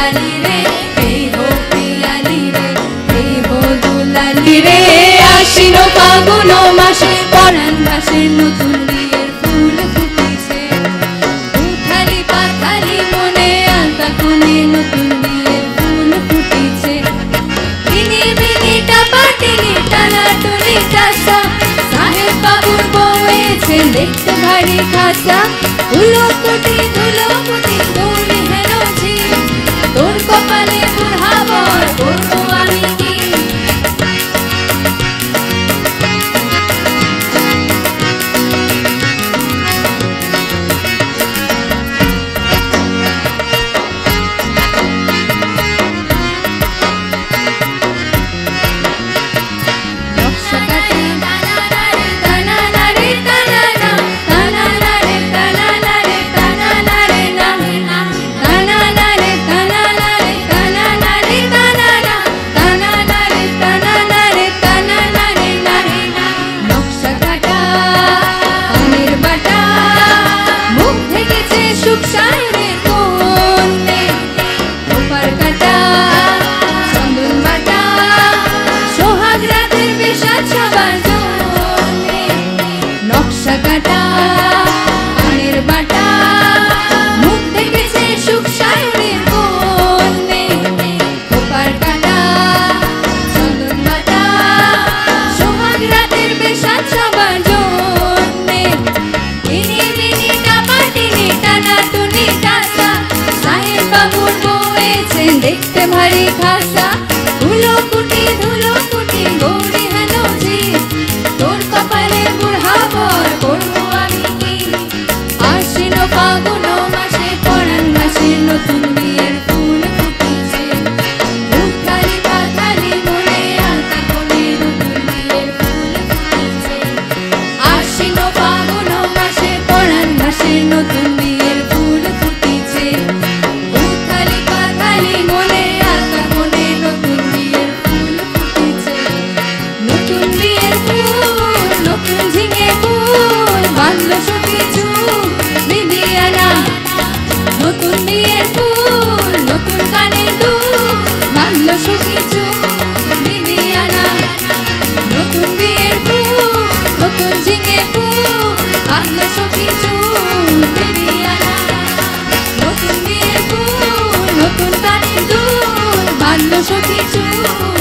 दुलाली रे हे हो पियाली रे हे हो दुलाली रे आश्विन फागुन मासे परान घासे नतुन बिয়ের ফুল ফুটেছে উথালি পাথালি মনে আলতা কোণে নতুন বিয়ের ফুল ফুটেছে বিনি বিনি টাপাটিনি টানাটুনি টাসা সাহেব বাবুর বউয়েছে দেখতে ভারী খাসা ধুলোকুটি গৌরী হেন ঝি তোর কপালে বুড়াবর করবো আমি কি देखते भारी खासा धुलोकुटी गौरी हेन ঝি তোর কপালে বুড়াবর করবো আমি কি আশ্বিন ফাগুন মাসে পরান ঘাসে নতুন বিয়ের ফুল ফুটেছে উথালি পাথালি মনে আলতা কোণে নতুন বিয়ের ফুল ফুটেছে আশ্বিন ফাগুন মাসে পরান ঘাসে নতুন বিয়ের ফুল ফুটেছে উথালি পাথালি মনে আলতা কোণে নতুন বিয়ের ফুল ফুটেছে নতুন বিয়ের ফুল নতুন ঝিঙে ফুল বাঁধলো সখী চুল বিবিয়ানা নতুন বিয়ের ফুল নতুন কানের দুল বাঁধলো সখী চুল বিবিয়ানা নতুন বিয়ের ফুল নতুন ঝিঙে ফুল বাঁধলো সখী চুল বিবিয়ানা নতুন বিয়ের ফুল নতুন কানের দুল বাঁধলো সখী চুল